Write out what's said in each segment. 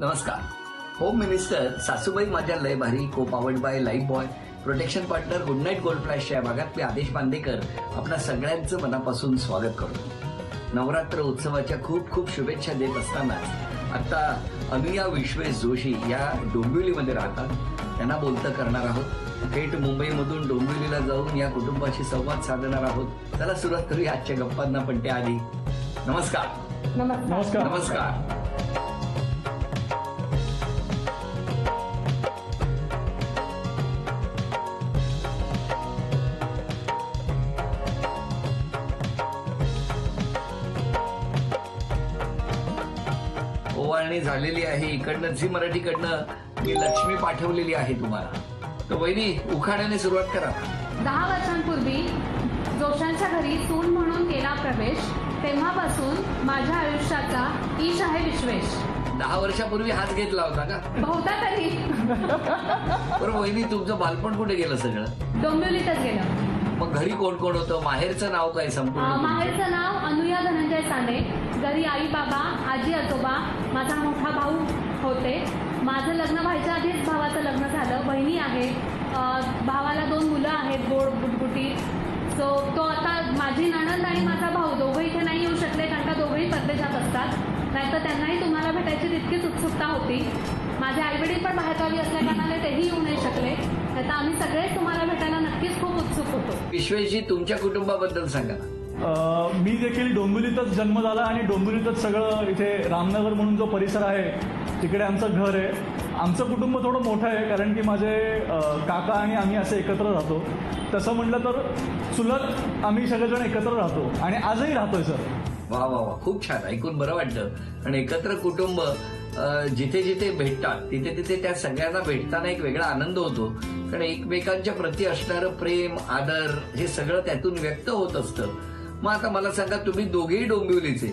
नमस्कार. Home minister सासूबाई माझ्या लय भारी co powered by Lifebuoy protection partner Good Knight Gold फ्लॅशच्या या भागात मी आदेश बांदेकर आपल्या सगळ्यांचं मनापासून स्वागत करतो. नवरात्र उत्सवाच्या खूप खूप शुभेच्छा देत असतानाच आता अनुया विश्वेश जोशी या डोंबिवलीमध्ये राहतात. त्यांना बोलतं करणार आहोत. थेट मुंबईमधून डोंबिवलीला जाऊन या कुटुंबाशी संवाद साधणार आहोत. चला सुरुवात करूया आजच्या गप्पांना. पण त्याआधी नमस्कार. नमस्कार. नमस्कार. ओवाळणी झालेली आहे. इकडनं झी मराठीकडनं मी लक्ष्मी पाठवलेली आहे तुम्हाला. तर वहिनी उखाण्याने सुरुवात करा. 10 वर्षांपूर्वी जोशांच्या घरी सून म्हणून केला प्रवेश, तेव्हापासून माझ्या आयुष्याचा ईश आहे विश्वेश. 10 वर्षापूर्वी हाच घेतला होता का? बहुधा तरी बरं वहिनी, तुमचं बालपण कुठे गेलं सगळं? डोंबिवलीतच गेलं. मग घरी कोण कोण होतं? माहेरचं नाव काय संपूर्ण? माहेरचं नाव अनुया धनंजय साने. घरी आई बाबा, आजी आजोबा, माझा मोठा भाऊ होते. माझं लग्न व्हायच्या आधीच भावाचं लग्न झालं. बहिणी आहे. भावाला 2 मुलं आहेत, गोड गुटगुटी. सो तो आता माझी नणंद आणि माझा भाऊ दोघं इथे नाही येऊ शकले, कारण का दोघंही परदेशात असतात. नाहीतर त्यांनाही तुम्हाला भेटायची तितकीच उत्सुकता होती. माझे आईवडील पण बाहेरगावी असल्या कारणाने तेही येऊ नाही शकले. तर आम्ही सगळेच तुम्हाला भेटायला नक्कीच खूप उत्सुक होतो. विश्वेशजी, तुमच्या कुटुंबाबद्दल सांगा. मी देखील डोंबिवलीतच जन्म झाला आणि डोंबिवलीतच सगळं इथे रामनगर म्हणून जो परिसर आहे तिकडे आमचं घर आहे. आमचं कुटुंब थोडं मोठं आहे, कारण की माझे काका आणि आम्ही असे एकत्र राहतो. तसं म्हटलं तर चुलत आम्ही सगळेजण एकत्र राहतो आणि आजही राहतोय सर. वा वा वा, खूप छान. ऐकून बरं वाटतं. आणि एकत्र कुटुंब जिथे जिथे भेटतात तिथे तिथे त्या सगळ्यांना भेटताना एक वेगळा आनंद होतो. कारण एकमेकांच्या प्रती असणारं प्रेम, आदर हे सगळं त्यातून व्यक्त होत असतं. मग आता मला सांगा, तुम्ही दोघेही डोंबिवलीचे,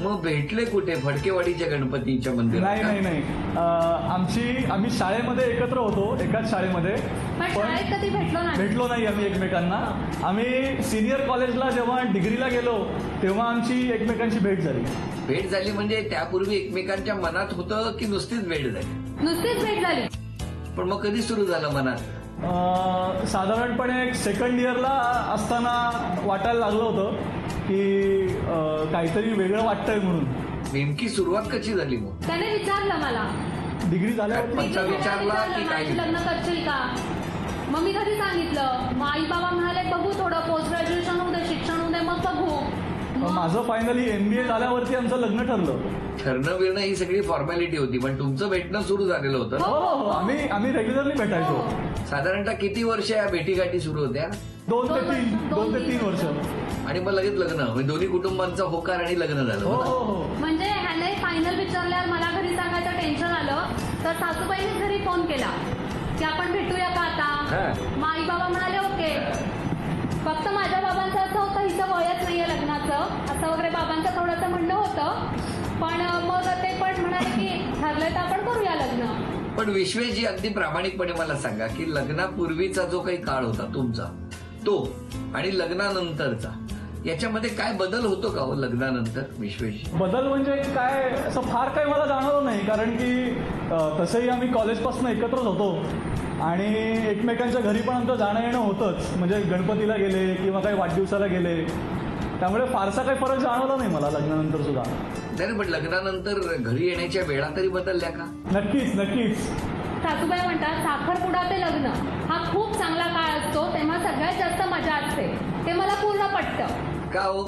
मग भेटले कुठे? फडकेवाडीच्या गणपतीच्या मंदिरात? नाही. आम्ही शाळेमध्ये एकत्र होतो, एकाच शाळेमध्ये. पण शाळेत कधी भेटलो नाही आम्ही एकमेकांना. आम्ही सिनियर कॉलेजला जेव्हा डिग्रीला गेलो तेव्हा आमची एकमेकांची भेट झाली. भेट झाली म्हणजे त्यापूर्वी एकमेकांच्या मनात होतं की नुसतीच भेट झाली? नुसतीच भेट झाली. पण मग कधी सुरू झालं मनात? साधारणपणे सेकंड इयरला असताना वाटायला लागलं होतं की काहीतरी वेगळं वाटतंय म्हणून. नेमकी सुरुवात कशी झाली मग? त्याने विचारलं मला डिग्री झाल्यावर. विचारला की काय? लग्न करशील का? मग मी घरी सांगितलं. मग आई बाबा म्हणाले बघू, थोडं पोस्ट ग्रॅज्युएशन होऊ दे, शिक्षण होऊ दे, मग बघू. माझं फायनली MBA झाल्यावरती आमचं लग्न ठरलं. ठरणं बिरणं ही सगळी फॉर्मॅलिटी होती, पण तुमचं भेटणं सुरू झालेलं होतं. हो. आम्ही रेग्युलरली भेटायचो. साधारणतः किती वर्ष या भेटीगाठी सुरू होत्या? 2 ते 3 वर्ष. आणि मग लगेच लग्न, म्हणजे दोन्ही कुटुंबांचा होकार आणि लग्न झालं. हो. म्हणजे ह्याने फायनल विचारल्यावर मला घरी सांगायचं टेन्शन आलं. तर सासूबाईंनी घरी फोन केला की आपण भेटूया का आता? मग आई बाबा म्हणाले ओके. फक्त माझ्या बाबांचं असं होतं, हिचं वयच नाहीये लग्नाचं असं वगैरे बाबांचं थोडंसं म्हणणं होतं. पण मग ते पण म्हणाले की ठरलंय तर आपण करूया लग्न. पण विश्वेशजी, अगदी प्रामाणिकपणे मला सांगा की लग्नापूर्वीचा जो काही काळ होता तुमचा, तो आणि लग्नानंतरचा याच्यामध्ये काय बदल होतो का हो लग्नानंतर विश्वेशजी? बदल म्हणजे काय असं फार काही मला जाणवलं नाही, कारण की तसंही आम्ही कॉलेजपासून एकत्रच होतो आणि एकमेकांच्या घरी पण आमचं जाणं येणं होतंच. म्हणजे गणपतीला गेले किंवा काही वाढदिवसाला गेले, त्यामुळे फारसा काही फरक जाणवला नाही मला लग्नानंतर सुद्धा. नाही, पण लग्नानंतर घरी येण्याच्या वेळा तरी बदलल्या का? नक्कीच. सासूबाई म्हणतात साखरपुडा ते लग्न हा खूप चांगला काळ असतो, तेव्हा सगळ्यात जास्त मजा असते. ते मला पूर्ण पटतं. का हो?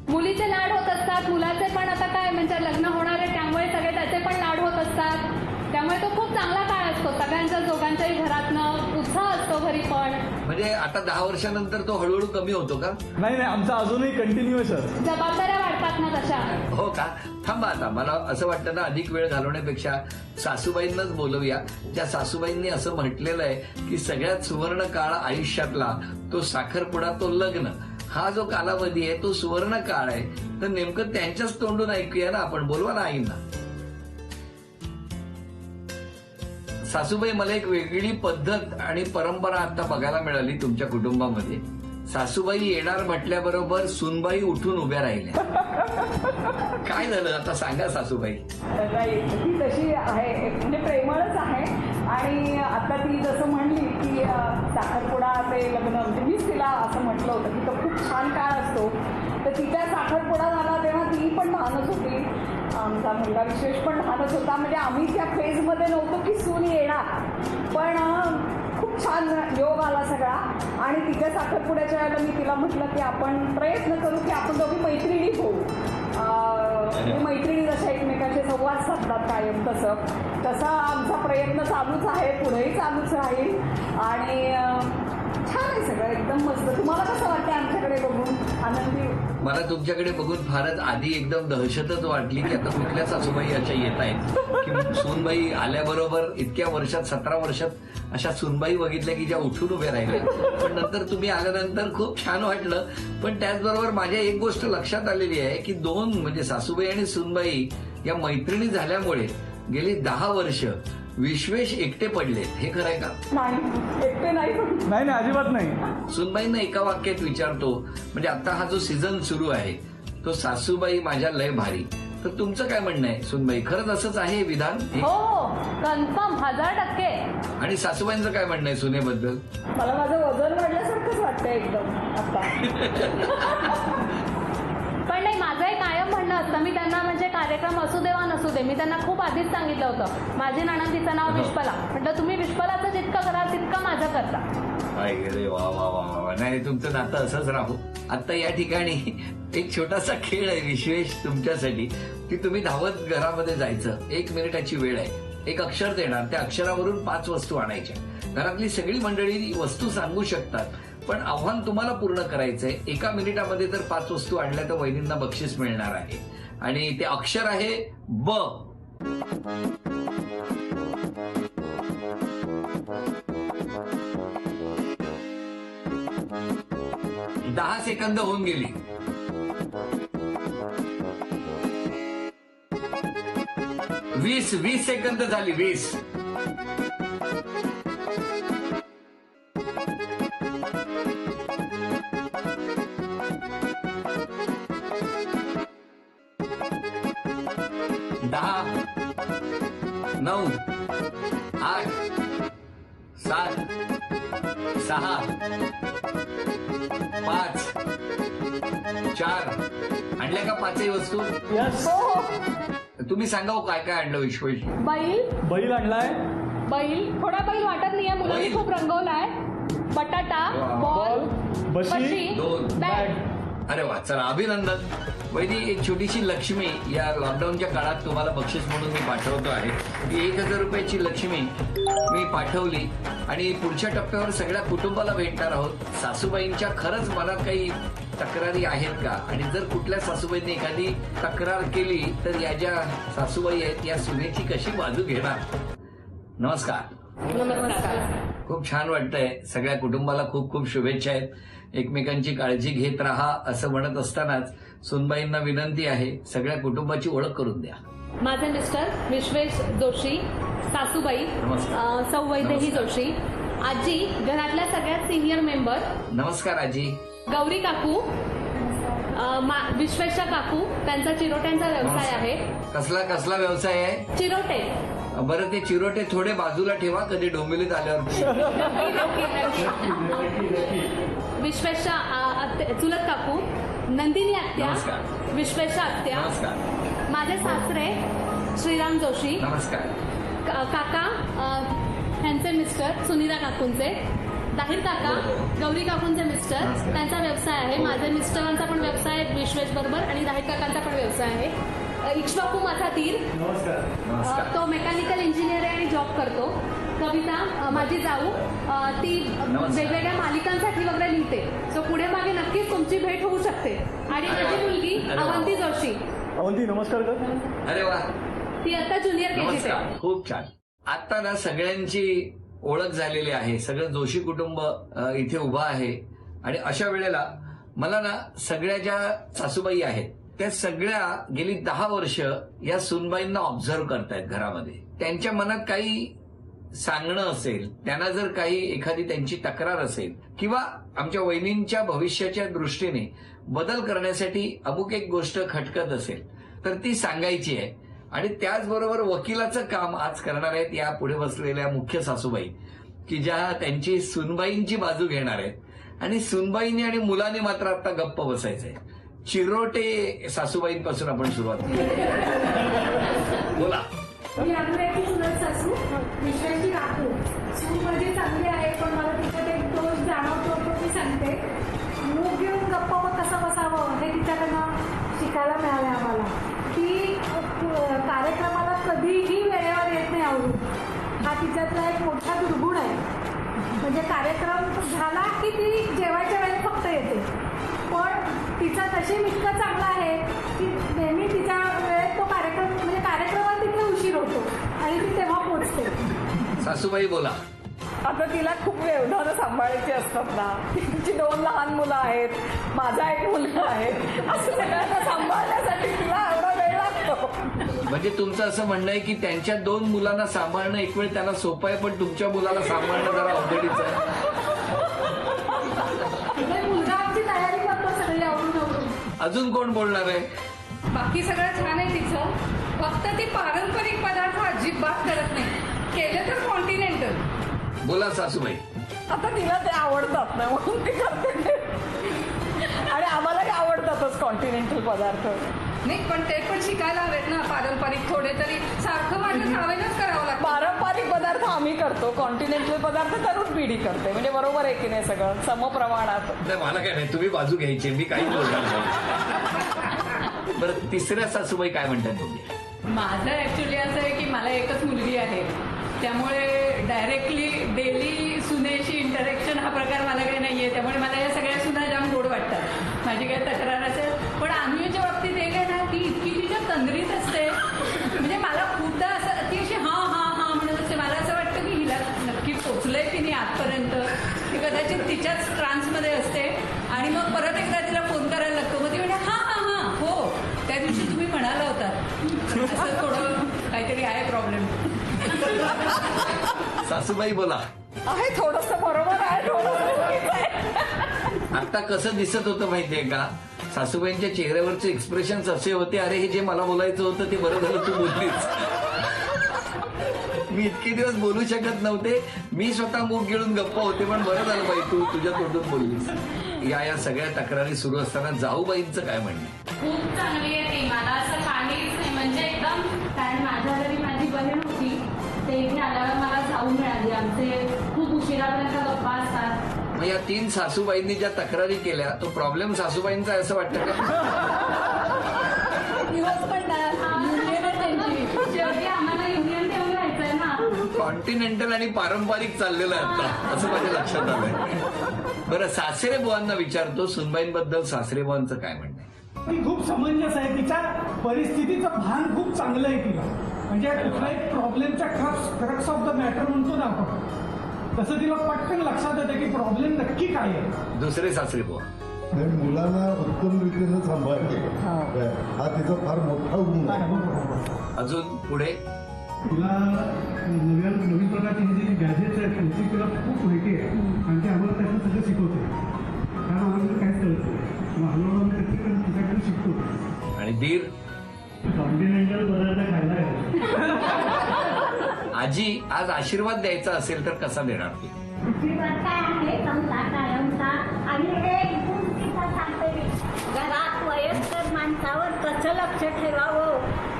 मुलीचे लाड होत असतात, मुलाचे पण आता काय म्हणजे लग्न होणार आहे त्यामुळे सगळे त्याचे पण लाड होत असतात. त्यामुळे तो खूप चांगला काळ असतो. सगळ्यांच्या दोघांच्याही घरातनं उत्साह असतो घरी पण. म्हणजे आता 10 वर्षानंतर तो हळूहळू कमी होतो का? नाही, आमचा अजूनही कंटिन्यू आहे सर. जबाबदाऱ्या वाढतात ना तशा. हो का? थांबा, आता मला असं वाटतं ना, अधिक वेळ घालवण्यापेक्षा सासूबाईंनाच बोलवूया. त्या सासूबाईंनी असं म्हटलेलं आहे की सगळ्यात सुवर्ण काळ आयुष्यातला तो साखरपुडा, तो लग्न हा जो कालावधी आहे तो सुवर्ण काळ आहे. तर नेमकं त्यांच्याच तोंडून ऐकूया ना आपण. बोलवा ना आईंना. सासूबाई, मला एक वेगळी पद्धत आणि परंपरा आता बघायला मिळाली तुमच्या कुटुंबामध्ये. सासूबाई येणार म्हटल्याबरोबर सुनबाई उठून उभ्या राहिल्या. काय झालं आता सांगा सासूबाई. ती तशी आहे ती जसं म्हणली की साखरपुडा ते लग्न म्हणजे मीच तिला असं म्हटलं होतं की तो खूप छान काळ असतो. तर तिचा साखरपुडा झाला तेव्हा ती पण लहानच होती, आमचा मुलगा विशेष पण लहानच होता. म्हणजे आम्ही त्या फेजमध्ये नव्हतो की सून येणार, पण खूप छान योग आला सगळा. आणि तिच्या साखरपुड्याच्या वेळेला मी तिला म्हटलं की आपण प्रयत्न करू की आपण दोघी मैत्रिणी होऊ. मैत्रिणी जशा एकमेकांचे संवाद साधतात कायम तसा आमचा प्रयत्न चालूच आहे, पुढेही चालूच राहील. आणि छान आहे सगळं, एकदम मस्त. तुम्हाला कसं वाटतं आमच्याकडे बघून आनंदी? मला तुमच्याकडे बघून फारच आधी एकदम दहशतच वाटली की आता कुठल्या सासूबाई अशा येत आहेत की सूनबाई आल्याबरोबर इतक्या वर्षात 17 वर्षात अशा सूनबाई बघितल्या की ज्या उठून उभ्या राहिल्या. पण नंतर तुम्ही आल्यानंतर खूप छान वाटलं. पण त्याचबरोबर माझ्या एक गोष्ट लक्षात आलेली आहे की दोन म्हणजे सासूबाई आणि सूनबाई या मैत्रिणी झाल्यामुळे गेली 10 वर्ष विश्वेश एकटे पडलेत. हे खरं आहे का? नाही, एकटे नाही. नाही अजिबात नाही. सूनबाईंना एका वाक्यात विचारतो, म्हणजे आता हा जो सीझन सुरू आहे तो सासूबाई माझ्या लय भारी, तर तुमचं काय म्हणणं आहे सूनबाई? खरंच असंच आहे हे विधान? हो, कन्फर्म 1000%. आणि सासूबाईंचं काय म्हणणं आहे सुनेबद्दल? मला माझं वजन वाढल्यासारखंच वाटतं एकदम आता. पण नाही, माझं एक कायम म्हणणं असतं, मी त्यांना म्हणजे कार्यक्रम असू दे वा नसू दे, मी त्यांना खूप आधीच सांगितलं होतं, माझी नणंद तिचं नाव विश्वला, म्हटलं तुम्ही विश्वलाचं जितकं कराल तितकं माझं करता. अरे वा वा वा वा. नाही, तुमचं नातं असंच राहू. आता या ठिकाणी एक छोटासा खेळ आहे विश्वेश तुमच्यासाठी, की तुम्ही धावत घरामध्ये जायचं. 1 मिनिटाची वेळ आहे. एक अक्षर देणार, त्या अक्षरावरून 5 वस्तू आणायच्या. घरातली सगळी मंडळी वस्तू सांगू शकतात, पण आव्हान तुम्हाला पूर्ण करायचंय. 1 मिनिटामध्ये जर 5 वस्तू आणल्या तर वहिनींना बक्षीस मिळणार आहे. आणि ते अक्षर आहे ब. 10 सेकंद होऊन गेली. वीस सेकंद झाली. 20. दहा, 9, 8, 7, 6, 5, 4. आणल्या का 5ही वस्तू? यस. तुम्ही सांगा हो काय काय आणलं विश्वेश? बैल आणलाय. बैल थोडा बैल वाटत नाहीये, मुलांनी बैल. खूप रंगवलाय. बटाटा, बॉल, बशी, 2 बॅग. अरे वा, चला अभिनंदन. वहिनी, एक छोटीशी लक्ष्मी या लॉकडाऊनच्या काळात तुम्हाला बक्षीस म्हणून मी पाठवतो आहे. ती 1000 रुपयाची लक्ष्मी मी पाठवली आणि पुढच्या टप्प्यावर सगळ्या कुटुंबाला भेटणार आहोत. सासूबाईंच्या खरंच मनात काही तक्रारी आहेत का, आणि जर कुठल्या सासूबाईंनी एखादी तक्रार केली तर या ज्या सासूबाई आहेत या सुनेची कशी बाजू घेणार? नमस्कार. खूप छान वाटतंय. सगळ्या कुटुंबाला खूप खूप शुभेच्छा आहेत. एकमेकांची काळजी घेत राहा असं म्हणत असतानाच सुनबाईंना विनंती आहे, सगळ्या कुटुंबाची ओळख करून द्या. माझे मिस्टर विश्वेश जोशी, सासूबाई सौ वैदेही जोशी, आजी घरातल्या सगळ्यात सिनियर मेंबर. नमस्कार आजी. गौरी काकू, विश्वेशच्या काकू, त्यांचा चिरोट्यांचा व्यवसाय आहे. कसला व्यवसाय आहे? चिरोटे. बरं, ते चिरोटे थोडे बाजूला ठेवा, कधी डोंबिवलीत आल्यावर. विश्वेशच्या चुलत काकू, नंदिनी आत्या, नमस्कार. विश्वेशच्या आत्या, नमस्कार. माझे सासरे श्रीराम जोशी, नमस्कार. काका ह्यांचे मिस्टर सुनीता काकूंचे, दाहिर काका गौरी काकूंचे मिस्टर, नमस्कार. त्यांचा व्यवसाय आहे. माझ्या मिस्टरांचा पण व्यवसाय विश्वेश बरोबर, आणि दाहिर काकांचा पण व्यवसाय आहे. इक्ष्वाकू माझा धीर, नमस्कार. तो मेकॅनिकल इंजिनियर आहे आणि जॉब करतो. कविता माझी जाऊ, ती वेगवेगळ्या मालिकांसाठी वगैरे लिहिते. सो पुढे मागे नक्कीच तुमची भेट होऊ शकते. आणि माझी मुलगी अवंती जोशी. अवंती, नमस्कार कर. अरे वा, ती आता ज्युनियर केजीत नमस्कार. आहे. खूप छान. आता ना सगळ्यांची ओळख झालेली आहे. सगळं जोशी कुटुंब इथे उभं आहे. आणि अशा वेळेला मला ना सगळ्या ज्या सासूबाई आहेत त्या सगळ्या गेली 10 वर्ष या सुनबाईंना ऑब्झर्व्ह करतायत घरामध्ये. त्यांच्या मनात काही सांगणं असेल, त्यांना जर काही एखादी त्यांची तक्रार असेल, किंवा आमच्या वहिनींच्या भविष्याच्या दृष्टीने बदल करण्यासाठी अमुक एक गोष्ट खटकत असेल तर ती सांगायची आहे. आणि त्याचबरोबर वकिलाचं काम आज करणार आहेत या पुढे बसलेल्या मुख्य सासूबाई. की ज्या त्यांची सुनबाईंची बाजू घेणार आहेत आणि सुनबाईंनी आणि मुलांनी मात्र आता गप्प बसायचंय. चिरोटे सासूबाईंपासून आपण सुरुवात करू. बोला. मी अनुभवाची सुरत सासू विश्वाची राखू. सून माझी चांगली आहे, पण मला तिच्यात एक दोष जाणवतो तो मी सांगते. मूग घेऊन गप्प कसा बसावं हे तिच्याकडनं शिकायला मिळालं आम्हाला. ती कार्यक्रमाला कधीही वेळेवर येत नाही आवडून. हा तिच्यातला एक मोठा दुर्गुण आहे. म्हणजे कार्यक्रम झाला की ती जेवायच्या वेळेत फक्त येते, पण तिचा नशीब इतकं चांगलं आहे की नेहमी तिच्या वेळेत तो कार्यक्रम म्हणजे कार्यक्रमात तिथे उशीर होतो आणि ती तेव्हा पोचते. सासूबाई बोला. आता तिला खूप व्यवधानं सांभाळायची असतात ना. तिची 2 लहान मुलं आहेत, माझा एक मुलगा आहे. असं सगळ्यांना सांभाळण्यासाठी तिला एवढा वेळ लागतो. म्हणजे तुमचं असं म्हणणं आहे की त्यांच्या 2 मुलांना सांभाळणं एक वेळ त्यांना सोपं आहे, पण तुमच्या मुलाला सांभाळणं जरा अवघडीचं आहे. म्हणजे मुलगा आमची तयारी करतो सगळी आवडून. अजून कोण बोलणार आहे? बाकी सगळं छान आहे तिचं, फक्त ती पारंपरिक पदार्थ अजिबात करत नाही. केलं तर कॉन्टिनेंटल. बोला सासूबाई. आता तिला ते आवडतात ना म्हणून ती करते. आणि आम्हालाही आवडतातच कॉन्टिनेंटल पदार्थ. नाही, पण ते पण शिकायला हवेत ना पारंपरिक थोडे तरी. सारखं माझं सावयच करावं लागतं. पारंपरिक पदार्थ आम्ही करतो, कॉन्टिनेंटल पदार्थ तरुण पिढी करते. म्हणजे बरोबर आहे की नाही, सगळं समप्रमाणात. नाही, मला काय नाही, तुम्ही बाजू घ्यायची, मी काही बोलणार नाही. बरं, तिसऱ्या सासूबाई काय म्हणतात तुम्ही? माझं ऍक्च्युली असं आहे की मला एकच मुलगी आहे, त्यामुळे डायरेक्टली डेली सुनेशी इंटरॅक्शन हा प्रकार मला काही नाहीये. त्यामुळे मला या सगळ्या सुना जाम गोड वाटतात. माझी काही तक्रार असेल, पण अनुयाच्या बाबतीत एक आहे ना, ती इतकी तिच्या तंद्रीत असते. म्हणजे मला खूपदा असं ती अशी हा हा हा म्हणत असते. मला असं वाटतं की हिला नक्की पोचलंय की नाही आजपर्यंत. ती कदाचित तिच्याच ट्रान्समध्ये असते आणि मग परत एकदा तिला फोन करायला लागतो. मग ती म्हणजे हा हा हा हो त्या दिवशी तुम्ही म्हणाला होता. असं थोडं काहीतरी आहे प्रॉब्लेम. सासूबाई बोला. आहे थोडंसं बरोबर आहे, थोडंसं आहे. आता कसं दिसत होतं माहितीये का? सासूबाईंच्या चेहऱ्यावरचे एक्सप्रेशन्स असे होते, अरे हे जे मला बोलायचं होतं ते बरं झालं तू बोललीस. मी इतके दिवस बोलू शकत नव्हते, मी स्वतः मूग गिळून गप्पा होते, पण बरं झालं बाई तू तुझ्या तोंडून बोललीस. या सगळ्या तक्रारी सुरू असताना जाऊबाईंचं काय म्हणणं? खूप चांगली आहे ती. मला असं काहीच नाही म्हणजे एकदम. कारण माझ्या घरी माझी बहीण होती, ते इथे आल्यावर मला जाऊ मिळाली. आमचे खूप उशिरापर्यंत गप्पा असतात. मग या 3 सासूबाईंनी ज्या तक्रारी केल्या तो प्रॉब्लेम सासूबाईंचा आहे असं वाटतं का? दिवस पण शेवटी आम्हाला युनियन ठेवून राहायचंय ना. कॉन्टिनेंटल आणि पारंपरिक चाललेलं आहे आता, असं माझ्या लक्षात आलंय. बरं, सासरे बुवांना विचारतो, सुनबाईंबद्दल सासरे बुवांचं काय म्हणणं आहे? ती खूप समंजस आहे. तिच्या परिस्थितीचं भान खूप चांगलं आहे तिला. म्हणजे कुठल्याही प्रॉब्लेमच्या क्रक्स ऑफ द मॅटर म्हणतो ना आपण, तसं तिला पटकन लक्षात येतं की प्रॉब्लेम नक्की काय आहे. दुसरे सासरे बुवा. मुलांना उत्तम रीतीनं सांभाळते, हा तिचा फार मोठा गुण आहे. अजून पुढे तिला नवीन प्रकारची जी गॅजेट्स आहेत त्यांची तिला खूप माहिती आहे आणि ते आम्हाला त्याचं सगळं शिकवते. कारण आम्हाला काहीच कळत नाही, हळूहळू आम्ही प्रत्येक तिच्याकडे शिकतो. आणि दीर कॉन्टिनेंटल पदार्थ खायला आहे. आजी आज आशीर्वाद द्यायचा असेल तर कसा देणार तू? आशीर्वाद काय आहे समजा कायमचा आणि एक गुण तिचा सांगते मी. घरात वयस्कर माणसावर कसं लक्ष ठेवावं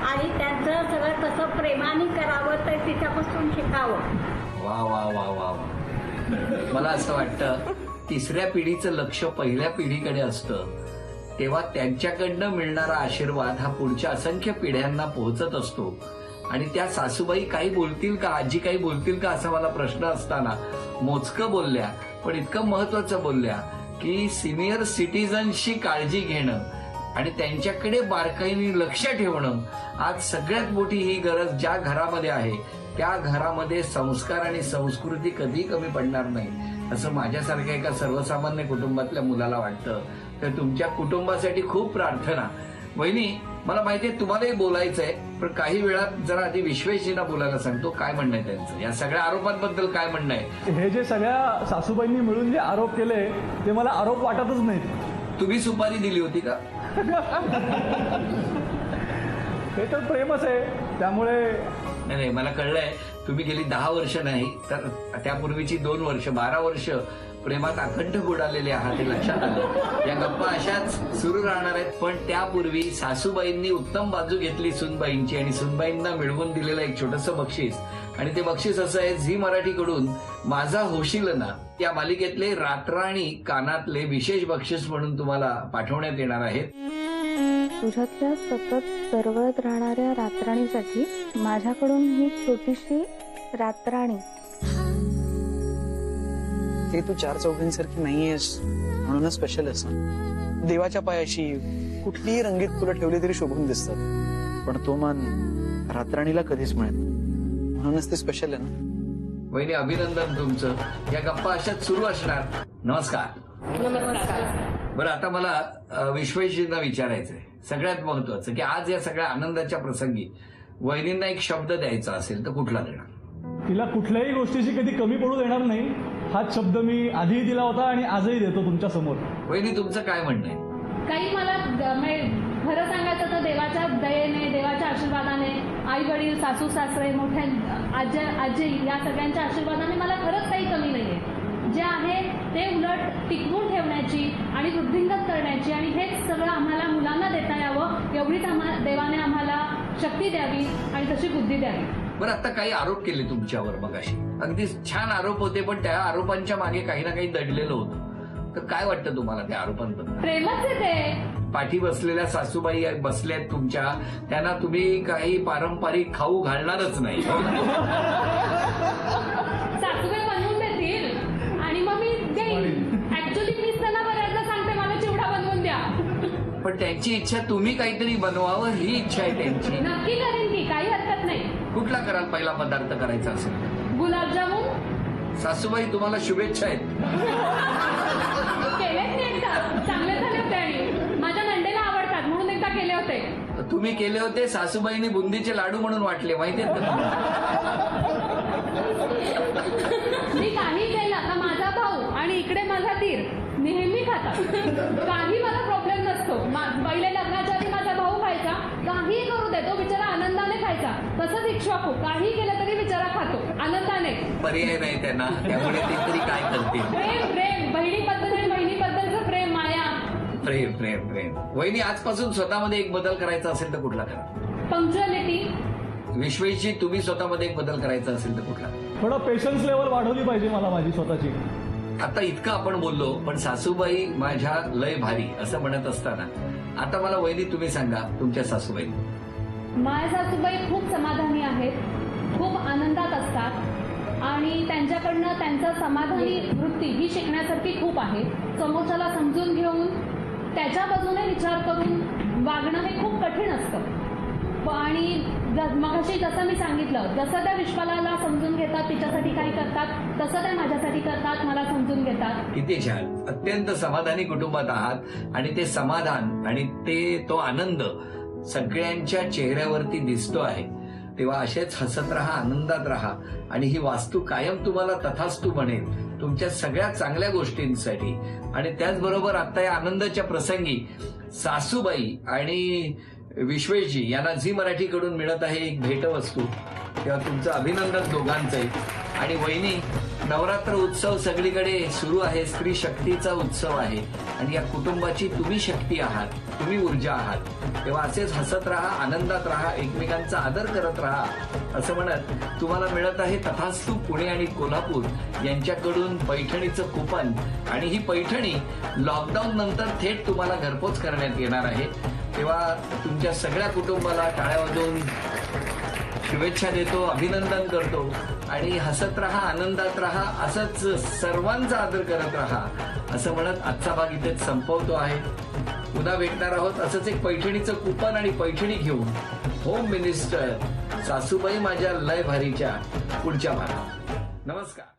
आणि त्यांचं सगळं कसं प्रेमाने करावं तर तिच्यापासून शिकावं. वा वा वा वा वा. मला असं वाटतं तिसऱ्या पिढीचं लक्ष पहिल्या पिढीकडे असतं, तेव्हा त्यांच्याकडनं मिळणारा आशीर्वाद हा पुढच्या असंख्य पिढ्यांना पोहोचत असतो. आणि त्या सासूबाई काही बोलतील का, आजी काही बोलतील का असा मला प्रश्न असताना मोजकं बोलल्या, पण इतकं महत्वाचं बोलल्या की सिनियर सिटीजनशी काळजी घेणं आणि त्यांच्याकडे बारकाईने लक्ष ठेवणं आज सगळ्यात मोठी ही गरज ज्या घरामध्ये आहे त्या घरामध्ये संस्कार आणि संस्कृती कधी कमी पडणार नाही असं माझ्यासारख्या एका सर्वसामान्य कुटुंबातल्या मुलाला वाटतं. तर तुमच्या कुटुंबासाठी खूप प्रार्थना. वहिनी, मला माहितीये तुम्हालाही बोलायचंय, पण काही वेळात जरा आधी विश्वेशजींना बोलायला सांगतो. काय म्हणणं आहे त्यांचं, या सगळ्या आरोपांबद्दल काय म्हणणं आहे? हे जे सगळ्या सासूबाईंनी मिळून जे आरोप केले ते मला आरोप वाटतच नाहीत. तुम्ही सुपारी दिली होती का? हे तर प्रेमच आहे, त्यामुळे नाही, मला कळलंय तुम्ही गेली 10 वर्ष नाही तर त्यापूर्वीची 2 वर्ष 12 वर्ष प्रेमात अखंड बुडालेले आहात हे लक्षात आलं. या गप्पा अशाच सुरू राहणार आहेत. पण त्यापूर्वी सासूबाईंनी उत्तम बाजू घेतली सूनबाईंची आणि सूनबाईंना मिळवून दिलेलं एक छोटंसं बक्षीस. आणि ते बक्षीस असं आहे, झी मराठीकडून माझा होशील ना या मालिकेतले रातराणी कानातले विशेष बक्षीस म्हणून तुम्हाला पाठवण्यात येणार आहेत. तुझ्यातल्या सतत तरवळत राहणाऱ्या रातराणीसाठी माझ्याकडून ही छोटीशी रातराणी. ते तू 4 चौघींसारखी नाहीयेस म्हणूनच स्पेशल आहेस ना. देवाच्या पायाशी कुठलीही रंगीत फुलं ठेवली तरी शोभून दिसतात, पण तो मान रातराणीला कधीच मिळत नाही, म्हणूनच ते स्पेशल आहे ना. वहिनी अभिनंदन तुमचं. या गप्पा अशाच सुरू असणार. नमस्कार. बरं, आता मला विश्वेशजींना विचारायचंय सगळ्यात महत्वाचं की आज या सगळ्या आनंदाच्या प्रसंगी वहिनींना एक शब्द द्यायचा असेल तर कुठला देणार? तिला कुठल्याही गोष्टीची कधी कमी पडू देणार नाही हाच शब्द मी आधीही दिला होता आणि आजही देतो तुमच्या समोर. वहिनी तुमचं काय म्हणणं आहे? काही मला खरं सांगायचं तर देवाच्या दयेने, देवाच्या आशीर्वादाने, आई वडील, सासू सासरे, मोठ्या आजी या सगळ्यांच्या आशीर्वादाने मला खरंच काही कमी नाहीये. जे आहे ते उलट टिकवून ठेवण्याची आणि वृद्धिंगत करण्याची आणि हेच सगळं आम्हाला मुलांना देता यावं एवढीच देवाने आम्हाला शक्ती द्यावी आणि तशी बुद्धी द्यावी. बरं, आता काही आरोप केले तुमच्यावर मगाशी, अगदी छान आरोप होते, पण त्या आरोपांच्या मागे काही ना काही दडलेलं होतं. तर काय वाटतं तुम्हाला त्या आरोपांबद्दल? प्रेमच आहे ते. पाठी बसलेल्या सासूबाई बसल्यात तुमच्या, त्यांना तुम्ही काही पारंपरिक खाऊ घालणारच नाही. सासूबाई बनवून देतील आणि मग मी देईन. ऍक्च्युली मीच त्यांना बऱ्याचदा सांगते मला चिवडा बनवून द्या. पण त्यांची इच्छा तुम्ही काहीतरी बनवावं ही इच्छा आहे त्यांची. नक्की करेन की, काही हरकत नाही. कुठला कराल पहिला पदार्थ करायचा असेल? गुलाबजामुन. सासूबाई तुम्हाला शुभेच्छा आहेत. केलेच नाही एकदा, चांगले झाले होते आणि माझ्या नंडेला आवडतात म्हणून एकदा केले होते. तुम्ही केले होते, सासूबाईंनी बुंदीचे लाडू म्हणून वाटले, माहिती आहेत का मी काही केलं का माझा भाऊ आणि इकडे माझा दीर नेहमी खातात. काही मला प्रॉब्लेम नसतो. पहिले लग्नाच्या आधी माझा भाऊ खायचा, काही करू दे तो बिचारा आनंदाने खायचा. तसंच इक्ष्वाकू काही केलं तरी बिचारा खातो आनंदाने. पर्याय नाही त्यांना, त्यामुळे ते तरी काय करतील. प्रेम प्रेम बहिणीबद्दल आणि बहिणीबद्दलचं प्रेम, माया. प्रेम प्रेम प्रेम. वहिनी आजपासून स्वतःमध्ये एक बदल करायचा असेल तर कुठला करा? पंक्च्युअलिटी. विश्वेशजी तुम्ही स्वतःमध्ये एक बदल करायचा असेल तर कुठला? थोडा पेशन्स लेवल वाढवली पाहिजे मला माझी स्वतःची. आता इतकं आपण बोललो, पण सासूबाई माझ्या लय भारी असं म्हणत असताना आता मला वहिनी तुम्ही सांगा तुमच्या सासूबाई. माझ्या सासूबाई खूप समाधानी आहेत, खूप आनंदात असतात आणि त्यांच्याकडनं त्यांचं समाधानी वृत्ती ही शिकण्यासारखी खूप आहे. समोरच्याला समजून घेऊन त्याच्या बाजूने विचार करून वागणं हे खूप कठीण असतं. आणि मगाशी जसं मी सांगितलं, जसं त्या विश्वाला समजून घेतात, तिच्यासाठी काही करतात, तसं त्या माझ्यासाठी करतात, मला समजून घेतात. किती छान. अत्यंत समाधानी कुटुंबात आहात आणि ते समाधान आणि तो आनंद सगळ्यांच्या चेहऱ्यावरती दिसतो आहे. तेव्हा असेच हसत राहा, आनंदात राहा आणि ही वास्तू कायम तुम्हाला तथास्तू बनेल तुमच्या सगळ्या चांगल्या गोष्टींसाठी. आणि त्याचबरोबर आता या आनंदाच्या प्रसंगी सासूबाई आणि विश्वेशजी यांना झी मराठीकडून मिळत आहे एक भेटवस्तू. तेव्हा तुमचं अभिनंदन दोघांचंही. आणि वहिनी, नवरात्र उत्सव सगळीकडे सुरू आहे, स्त्री शक्तीचा उत्सव आहे आणि या कुटुंबाची तुम्ही शक्ती आहात, तुम्ही ऊर्जा आहात. तेव्हा असेच हसत राहा, आनंदात राहा, एकमेकांचा आदर करत राहा असं म्हणत तुम्हाला मिळत आहे तथास्तू पुणे आणि कोल्हापूर यांच्याकडून पैठणीचं कुपन. आणि ही पैठणी लॉकडाऊन नंतर थेट तुम्हाला घरपोच करण्यात येणार आहे. तेव्हा तुमच्या सगळ्या कुटुंबाला टाळ्या वाजवून शुभेच्छा देतो, अभिनंदन करतो आणि हसत राहा, आनंदात राहा, असंच सर्वांचा आदर करत राहा असं म्हणत आजचा भाग इथेच संपवतो आहे. पुन्हा भेटणार आहोत असंच एक पैठणीचं कुपन आणि पैठणी घेऊन होम मिनिस्टर सासूबाई माझ्या लय भारीच्या पुढच्या भागात. नमस्कार.